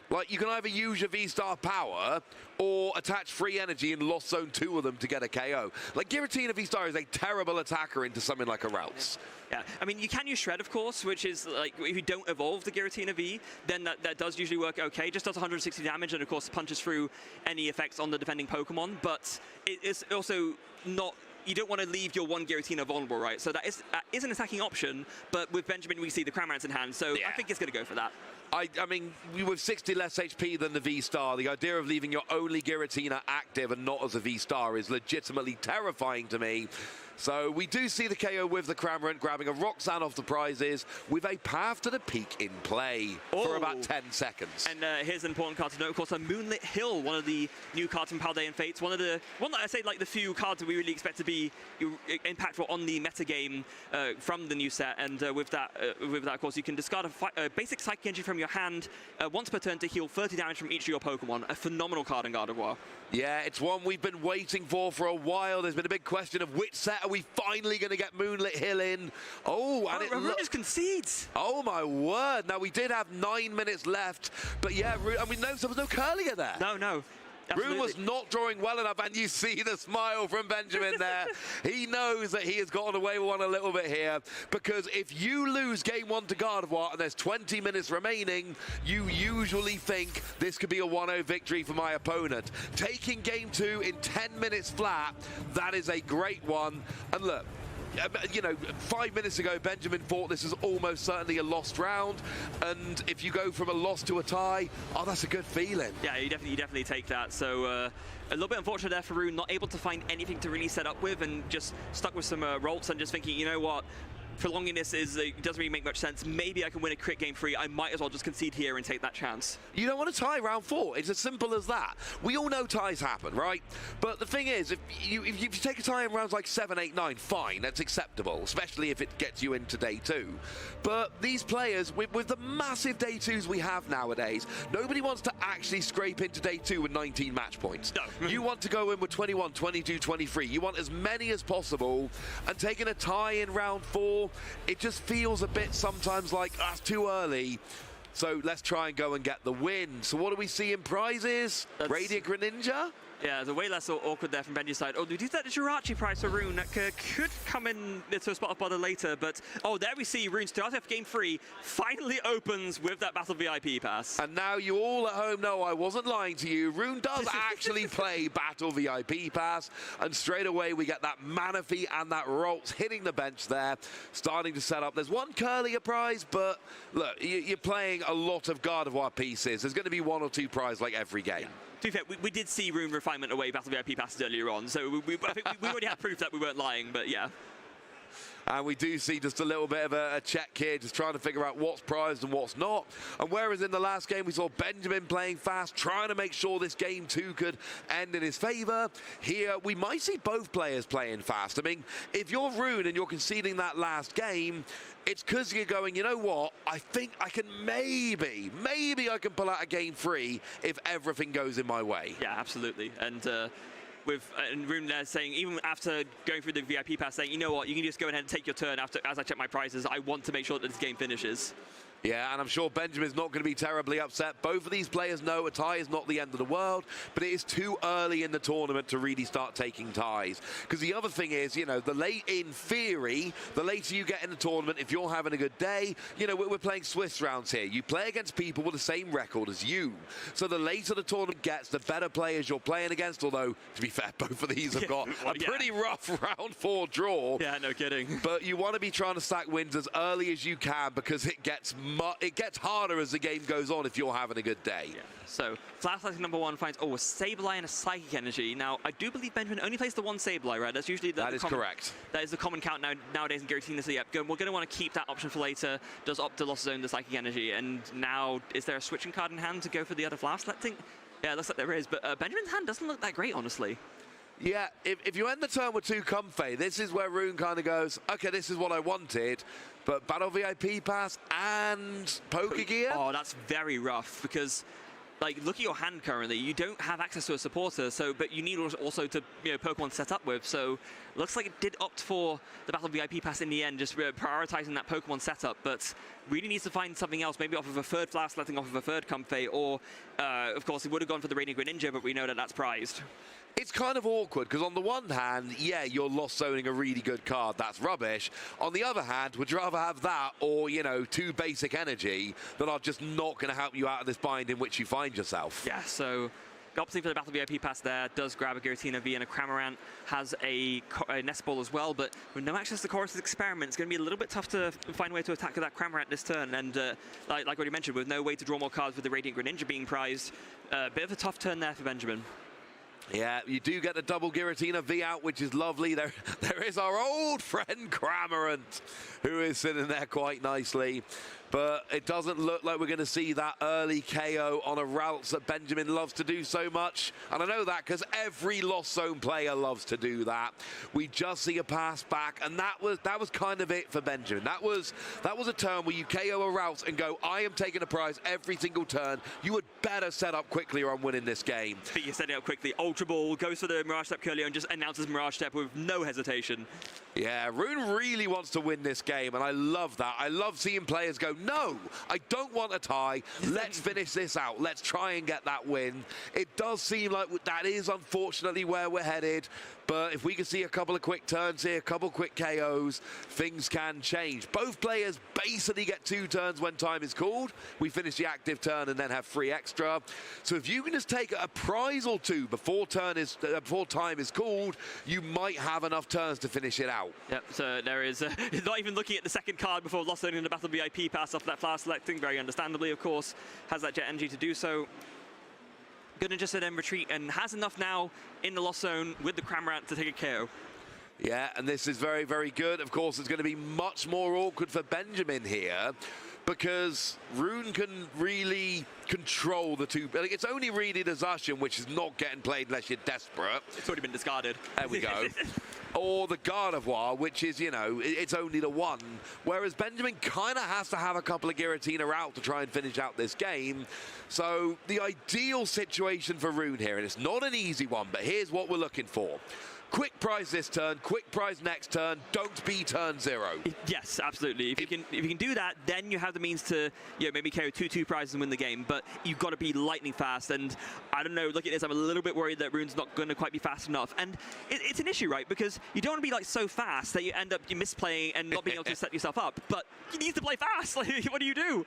Like, you can either use your V-Star power or attach free energy and Lost Zone 2 of them to get a KO. Like, Giratina V-Star is a terrible attacker into something like a Routes. Yeah, I mean, you can use Shred, of course, which is, like, if you don't evolve the Giratina V, then that does usually work okay. Just does 160 damage and, of course, punches through any effects on the defending Pokemon. But it is also not... You don't want to leave your 1 Giratina vulnerable, right? So that is an attacking option, but with Benjamin, we see the Cramorants in hand, so yeah. I think it's going to go for that. I mean, with 60 less HP than the V-Star, the idea of leaving your only Giratina active and not as a V-Star is legitimately terrifying to me. So we do see the KO with the Cramorant, grabbing a Roxanne off the prizes with a path to the peak in play for about 10 seconds. And here's an important card to note, of course, a Moonlit Hill, one of the new cards from Paldean Fates, one that I say like the few cards that we really expect to be impactful on the metagame from the new set. And with that, of course, you can discard a basic Psychic Energy from your hand once per turn to heal 30 damage from each of your Pokemon. A phenomenal card in Gardevoir. Yeah, it's one we've been waiting for a while. There's been a big question of which set are we finally going to get Moonlit Hill in. Oh, and Rune just concedes. Oh, my word. Now, we did have 9 minutes left, but yeah, I mean, there was no Curlier there. No. Absolutely. Rune was not drawing well enough, and you see the smile from Benjamin there. He knows that he has gotten away with one a little bit here, because if you lose game 1 to Gardevoir and there's 20 minutes remaining, you usually think this could be a 1-0 victory for my opponent. Taking game 2 in 10 minutes flat, that is a great one. And look, 5 minutes ago, Benjamin thought this was almost certainly a lost round, and if you go from a loss to a tie, oh, that's a good feeling. Yeah, you definitely take that. So a little bit unfortunate there for Rune, not able to find anything to really set up with, and just stuck with some Rolts and just thinking, you know what, prolonging this it doesn't really make much sense. Maybe I can win a crit game 3. I might as well just concede here and take that chance. You don't want to tie round 4. It's as simple as that. We all know ties happen, right? But the thing is, if you take a tie in rounds like 7, 8, 9, fine, that's acceptable, especially if it gets you into day 2. But these players, with the massive day 2s we have nowadays, nobody wants to actually scrape into day 2 with 19 match points. No. You want to go in with 21, 22, 23. You want as many as possible, and taking a tie in round 4, it just feels a bit sometimes like that's too early. So let's try and go and get the win. So what do we see in prizes? Radiant Greninja? Yeah, it's way less awkward there from Benji's side. Oh, we do that the Jirachi prize for Rune. That could come in to a spot of bother later, but oh, there we see Rune starting off game 3, finally opens with that Battle VIP pass. And now you all at home know I wasn't lying to you. Rune does actually play Battle VIP pass, and straight away we get that Manaphy and that Roltz hitting the bench there, starting to set up. There's one Curlier prize, but look, you're playing a lot of Gardevoir pieces. There's going to be 1 or 2 prizes like every game. Yeah. To be fair, we did see Rune refinement away Battle VIP passes earlier on, so I think we already had proof that we weren't lying, but yeah. And we do see just a little bit of a check here, just trying to figure out what's prized and what's not. And whereas in the last game we saw Benjamin playing fast, trying to make sure this game 2 could end in his favor, here we might see both players playing fast. I mean, if you're Rune and you're conceding that last game, it's because you're going, you know what, I think I can maybe I can pull out a game 3 if everything goes in my way. Yeah, absolutely. And and Rune there saying, even after going through the VIP pass, saying, you know what, you can just go ahead and take your turn as I check my prizes. I want to make sure that this game finishes. Yeah, and I'm sure Benjamin's not going to be terribly upset. Both of these players know a tie is not the end of the world, but it is too early in the tournament to really start taking ties. Because the other thing is, you know, in theory, the later you get in the tournament, if you're having a good day, you know, we're playing Swiss rounds here. You play against people with the same record as you. So the later the tournament gets, the better players you're playing against, although, to be fair, both of these have got a pretty rough round 4 draw. Yeah, no kidding. But you want to be trying to stack wins as early as you can, because it gets harder as the game goes on if you're having a good day. Yeah. So, Flashlight number 1 finds, a Sableye and a Psychic Energy. Now, I do believe Benjamin only plays the 1 Sableye, right? That's usually That is correct. That is the common count nowadays in Giratina. So, yeah, we're going to want to keep that option for later. Does opt to Lost Zone the Psychic Energy. And now, is there a switching card in hand to go for the other Flashlight thing? Yeah, it looks like there is. But Benjamin's hand doesn't look that great, honestly. Yeah, if you end the turn with 2 Comfey, this is where Rune kind of goes, okay, this is what I wanted, but Battle VIP Pass and Pokegear? Oh, that's very rough, because, like, look at your hand currently. You don't have access to a supporter, but you need also to, Pokemon set up with, so looks like it did opt for the Battle VIP Pass in the end, just prioritizing that Pokemon setup, but really needs to find something else, maybe off of a third Flash, letting off of a third Comfey, or, of course, he would have gone for the Radiant Greninja, but we know that that's prized. It's kind of awkward, because on the one hand, yeah, you're lost zoning a really good card. That's rubbish. On the other hand, would you rather have that or, 2 basic energy that are just not going to help you out of this bind in which you find yourself? Yeah, so opting for the Battle VIP Pass there, does grab a Giratina V and a Cramorant, has a Nest Ball as well, but with no access to Chorus's Experiment, it's going to be a little bit tough to find a way to attack that Cramorant this turn, and like already mentioned, with no way to draw more cards with the Radiant Greninja being prized, a bit of a tough turn there for Benjamin. Yeah, you do get the double Giratina V out, which is lovely. There is our old friend Cramorant, who is sitting there quite nicely. But it doesn't look like we're going to see that early KO on a Ralts that Benjamin loves to do so much. And I know that because every Lost Zone player loves to do that. We just see a pass back, and that was kind of it for Benjamin. That was a turn where you KO a Ralts and go, I am taking a prize every single turn. You would better set up quickly or I'm winning this game. But you're setting up quickly. Ultra Ball goes for the Mirage Step Curlier and just announces Mirage Step with no hesitation. Yeah, Rune really wants to win this game, and I love that. I love seeing players go, no, I don't want a tie. Let's finish this out. Let's try and get that win. It does seem like that is unfortunately where we're headed, but if we can see a couple of quick turns here, a couple of quick KOs, things can change. Both players basically get 2 turns when time is called. We finish the active turn and then have 3 extra. So if you can just take a prize or 2 before time is called, you might have enough turns to finish it out. Yep, so there is not even looking at the second card before Lost Zone in the Battle VIP Pass off that Flash selecting, very understandably, of course, has that Jet Energy to do so. Gonna just then retreat and has enough now in the Lost Zone with the Cramorant to take a KO. Yeah, and this is very, very good. Of course, it's going to be much more awkward for Benjamin here, because Rune can really control the 2. It's only really the Zacian, which is not getting played unless you're desperate. It's already been discarded. There we go. Or the Gardevoir, which is, it's only the 1. Whereas Benjamin kind of has to have a couple of Giratina out to try and finish out this game. So the ideal situation for Rune here, and it's not an easy one, but here's what we're looking for. Quick prize this turn, quick prize next turn, don't be turn 0. Yes, absolutely. If you can do that, then you have the means to maybe carry 2 prizes and win the game. But but you've got to be lightning fast. And I don't know, looking at this, I'm a little bit worried that Rune's not going to quite be fast enough. And it's an issue, right? Because you don't want to be like so fast that you end up misplaying and not being able to set yourself up. But you need to play fast. Like, what do you do?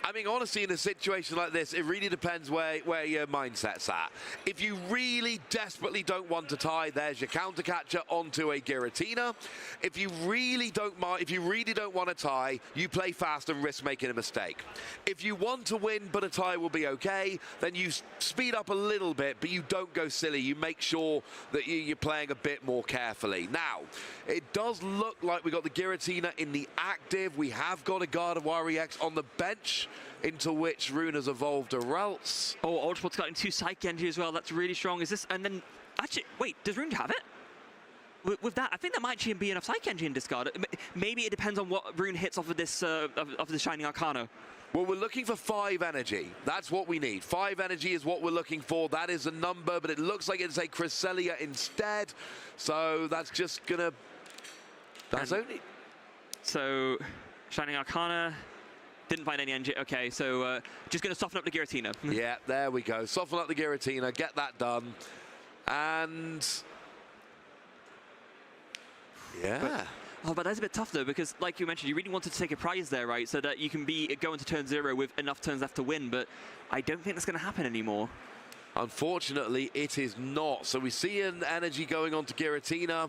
I mean, honestly, in a situation like this, it really depends where your mindset's at. If you really desperately don't want to tie, there's your counter catcher onto a Giratina. If you really don't want to tie, you play fast and risk making a mistake. If you want to win, but a tie will be okay, then you speed up a little bit, but you don't go silly. You make sure that you're playing a bit more carefully. Now, it does look like we got the Giratina in the active. We have got a Gardevoir EX on the bench, into which Rune has evolved a Ralts. Oh, Ultraport's got 2 Psych Energy as well. That's really strong. Is this, and then, actually, wait, does Rune have it? With that, I think that might actually be enough Psych Energy in discard. Maybe it depends on what Rune hits off of this, of the Shining Arcana. Well, we're looking for 5 energy. That's what we need. 5 energy is what we're looking for. That is a number, but it looks like it's a Cresselia instead. So that's just gonna, that's only. So, Shining Arcana. Didn't find any energy. Okay, so just going to soften up the Giratina. Yeah, there we go. Soften up the Giratina, get that done. And yeah. But that's a bit tough though, because like you mentioned, you really wanted to take a prize there, right? So that you can go into turn 0 with enough turns left to win, but I don't think that's going to happen anymore. Unfortunately, it is not. So we see an energy going on to Giratina.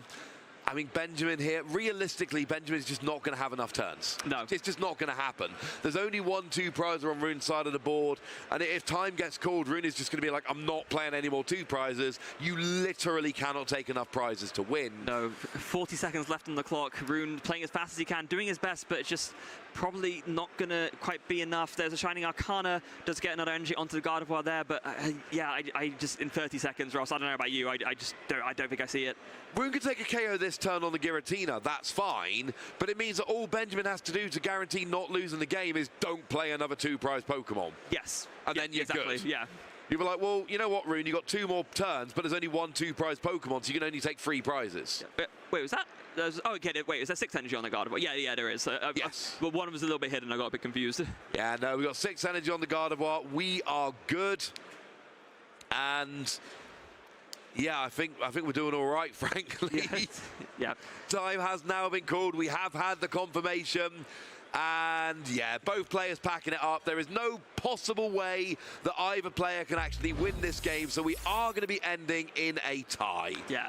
I mean, Benjamin here, realistically, Benjamin's just not going to have enough turns. No. It's just not going to happen. There's only 1-2 prizer on Rune's side of the board, and if time gets called, Rune is just going to be like, I'm not playing any more 2 prizes. You literally cannot take enough prizes to win. No, 40 seconds left on the clock. Rune playing as fast as he can, doing his best, but it's just probably not going to quite be enough. There's a Shining Arcana, does get another energy onto the Gardevoir there, but yeah, I just, in 30 seconds, Ross, I don't know about you, I don't think I see it. Rune could take a KO this turn on the Giratina, that's fine, but it means that all Benjamin has to do to guarantee not losing the game is don't play another 2 prize Pokemon. Yes. And then you're exactly. good. Yeah. You'll be like, well, you know what, Rune, you got 2 more turns, but there's only 1-2 prize Pokemon, so you can only take 3 prizes. Yeah. Wait, was that? Oh, okay, wait, is there 6 energy on the Gardevoir? Yeah, there is. Yes. Well, one of them was a little bit hidden, I got a bit confused. Yeah, no, we got 6 energy on the Gardevoir. We are good. And yeah, I think we're doing all right, frankly. Yeah. Time has now been called. We have had the confirmation. And yeah, both players packing it up. There is no possible way that either player can actually win this game, so we are going to be ending in a tie. Yeah.